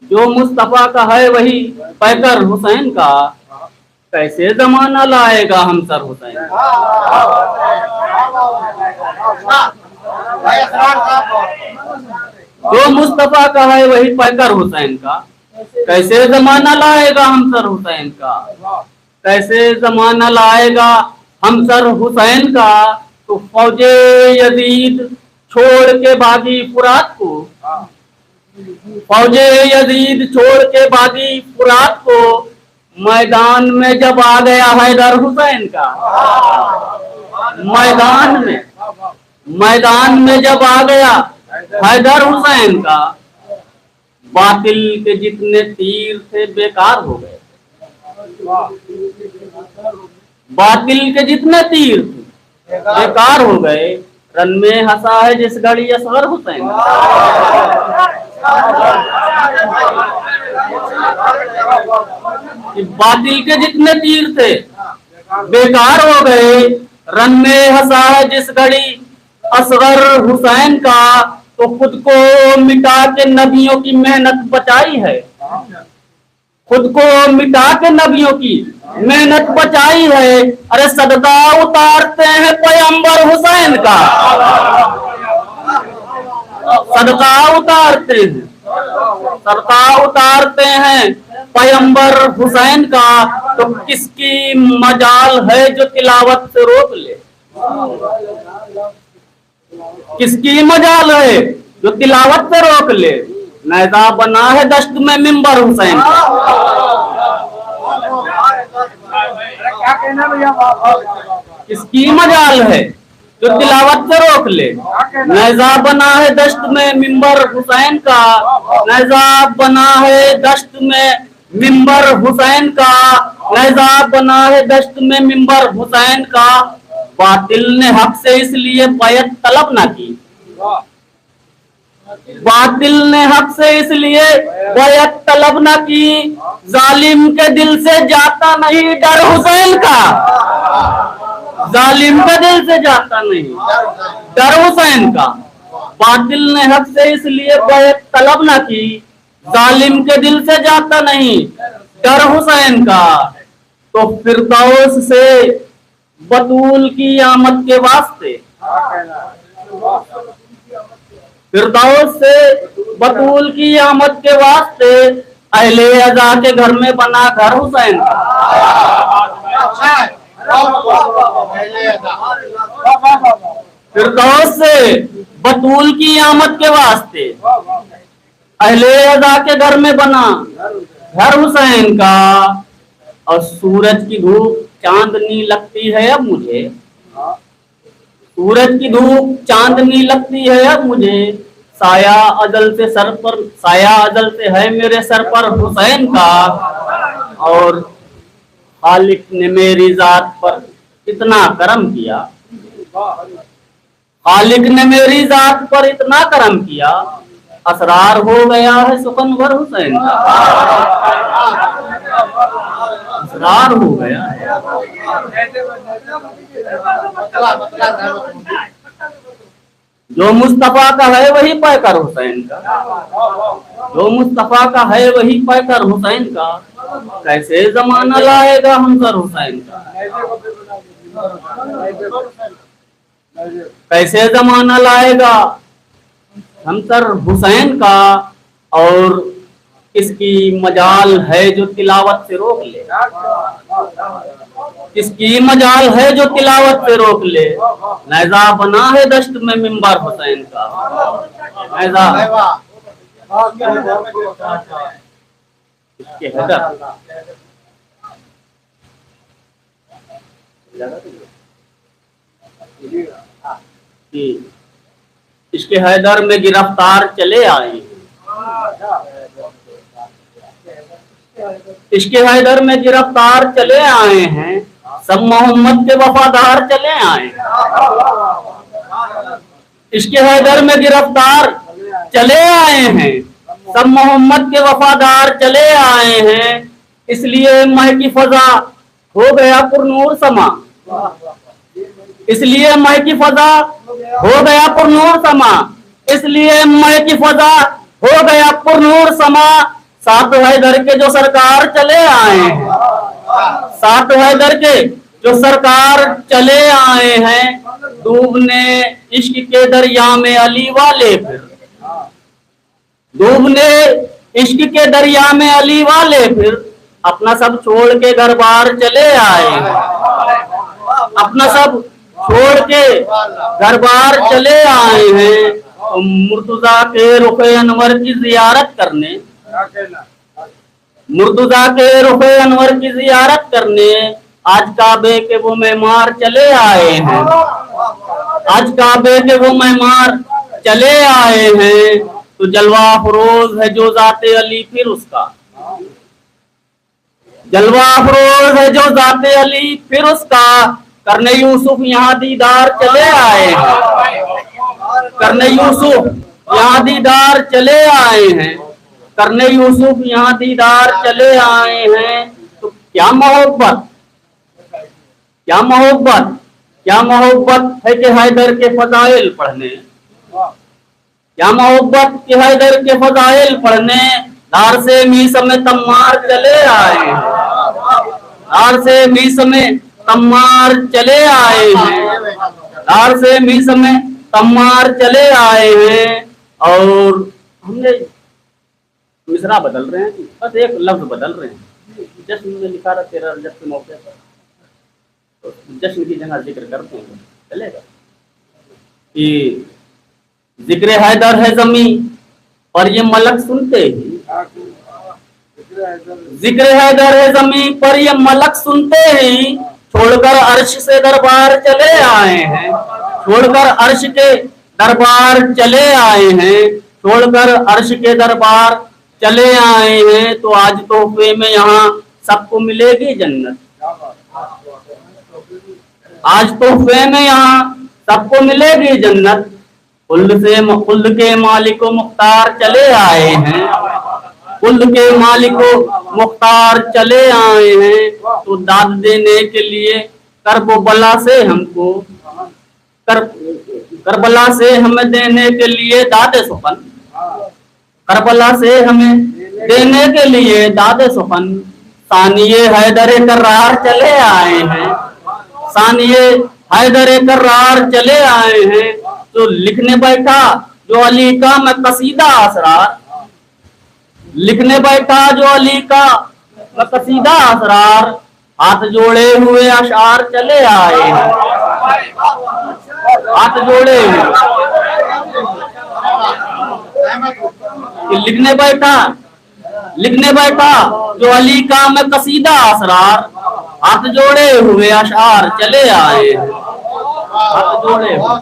जो मुस्तफा का है वही पैकर हुसैन का, कैसे जमाना लाएगा हम सर हुसैन। जो मुस्तफा का है वही पैकर हुसैन का, कैसे जमाना लाएगा हम सर हुसैन का। कैसे जमाना लाएगा हम सर हुसैन का, तो फौजे यजीद छोड़ के भागी फुरात को, फौजे यजीद छोड़ के भागी फुरात को, मैदान में जब आ गया हैदर हुसैन का। मैदान में जब आ गया हैदर हुसैन का, बातिल के जितने तीर थे बेकार हो गए। बातिल के जितने तीर थे बेकार हो गए। रन में हंसा है जिस घड़ी असगर हुसैन। बातिल के जितने तीर थे बेकार हो गए। रन में हंसा है जिस घड़ी असगर हुसैन का, तो खुद को मिटा के नबियों की मेहनत बचाई है। खुद को मिटा के नबियों की मेहनत बचाई है। अरे सदका उतारते हैं पैगंबर हुसैन का, सदका उतारते हैं, सदका उतारते हैं पैगंबर हुसैन का, तो किसकी मजाल है जो तिलावत से रोक ले। किसकी मजाल है जो तिलावत से रोक ले। नैजा बना है दश्त में मिंबर हुसैन का। किसकी मजाल है जो तिलावत से रोक ले। नैजा बना है दश्त में मिंबर हुसैन का, नैजा बना है दश्त में मिंबर हुसैन का, नैजा बना है दश्त में मिंबर हुसैन का। बातिल ने हक से इसलिए बैत तलब ना की, बातिल ने हक से इसलिए बैत तलब ना की। जालिम के दिल से जाता नहीं डर हुसैन का, जालिम के दिल से जाता नहीं डर हुसैन का। बातिल ने हक से इसलिए बैत तलब ना की, जालिम के दिल से जाता नहीं डर हुसैन का। तो फिरदौस से बतूल की आमद के वास्ते, फिरदौस से बतूल की आमद के वास्ते, अहले अज़ा के घर में बना घर हुसैन का। फिरदौस से बतूल की आमद के वास्ते, अहले अज़ा के घर में बना घर हुसैन का। और सूरज की धूप चांदनी लगती है अब मुझे, सूरज की धूप चांदनी लगती है अब मुझे। साया अजल से सर पर, साया अजल से है मेरे सर पर हुसैन का। और खालिक ने मेरी जात पर इतना करम किया, खालिक ने मेरी जात पर इतना करम किया, असरार हो गया है सुखनवर हुसैन का। असरार हो गया है। जो मुस्तफा का है वही पैकर हुसैन का, जो मुस्तफा का है वही पैकर हुसैन का। कैसे जमाना लाएगा हमसर हुसैन का, कैसे जमाना लाएगा हमसर हुसैन का। और इसकी मजाल है जो तिलावत से रोक ले, इसकी मजाल है जो तिलावत से रोक ले। नैजा बना है दश्त में मिंबर हुसैन का, नैजा इसके हैदर इसके हैदर में गिरफ्तार चले आए, इसके हैदर में गिरफ्तार चले आए हैं, सब मोहम्मद के वफादार चले आए। इसके हैदर में गिरफ्तार चले आए हैं, सब मोहम्मद के वफादार चले आए हैं। इसलिए महकी फजा हो गया पुरनूर समा, इसलिए महकी फजा हो गया पुरनूर समा, इसलिए महकी फजा हो गया पुरनूर समा। सात हैदर के जो सरकार चले आए हैं, सात हैदर के जो सरकार चले आए हैं, डूबने इश्क के दरिया में अली वाले फिर, डूबने इश्क के दरिया में अली वाले फिर अपना सब छोड़ के घर बार चले आए हैं, अपना सब छोड़ के घर बार चले आए हैं। तो मुर्तजा के रुखे अनवर की जियारत करने, मुर्तजा के रुखे अनवर की जियारत करने आज काबे के वो मेहमान चले आए हैं, आज काबे के वो मेहमान चले आए हैं। तो जलवा फरोज है जो जाते अली फिर उसका, जलवा फरोज है जो जाते अली फिर उसका, करने यूसुफ यहाँ दीदार चले आए हैं, करने यूसुफ यहाँ दीदार चले आए हैं, करने यूसुफ यहाँ दीदार चले आए हैं। तो क्या मोहब्बत, क्या मोहब्बत, क्या मोहब्बत है कि हैदर के फजाइल पढ़ने, क्या मोहब्बत के हैदर के फजाइल पढ़ने धार से मीस में तम्मार चले आए हैं, धार से मीस में तम्मार चले आए हैं, धार से मीस में तम्मार चले आए हैं। और हमने मिसरा बदल रहे हैं, बस एक लफ्ज बदल रहे हैं। जश्न में लिखा रहा 13 रजब के मौके पर, तो जश्न की जगह जिक्र करते हैं, चलेगा कि जिक्र हैदर है जमी और ये मलक सुनते ही, जिक्र हैदर है जमी पर ये मलक सुनते ही छोड़कर अर्श से दरबार चले आए हैं, छोड़कर अर्श के दरबार चले आए हैं, छोड़कर अर्श के दरबार चले आए हैं। तो आज तोहफे में यहाँ सबको मिलेगी जन्नत, आज तोहफे में यहाँ सबको मिलेगी जन्नत। खुल्द के मालिको मुख्तार चले आए हैं, खुल्द के मालिको मुख्तार चले आए हैं। तो दाद देने के लिए करबला से हमको, करबला से हमें देने के लिए दादे सुखन, करबला से हमें देने के लिए दादे सुखन। सानिये हैदर करार चले आए हैं, सानिये हैदर करार चले आए हैं। तो लिखने बैठा जो अली का मैं कसीदा असरार, लिखने बैठा जो अली का मैं कसीदा असरार, हाथ जोड़े हुए अशार चले आए हैं, हाथ जोड़े हुए लिखने बैठा, लिखने बैठा जो अली का मैं कसीदा असरार, हाथ जोड़े हुए अशार चले आए हैं, हाथ जोड़े हुए।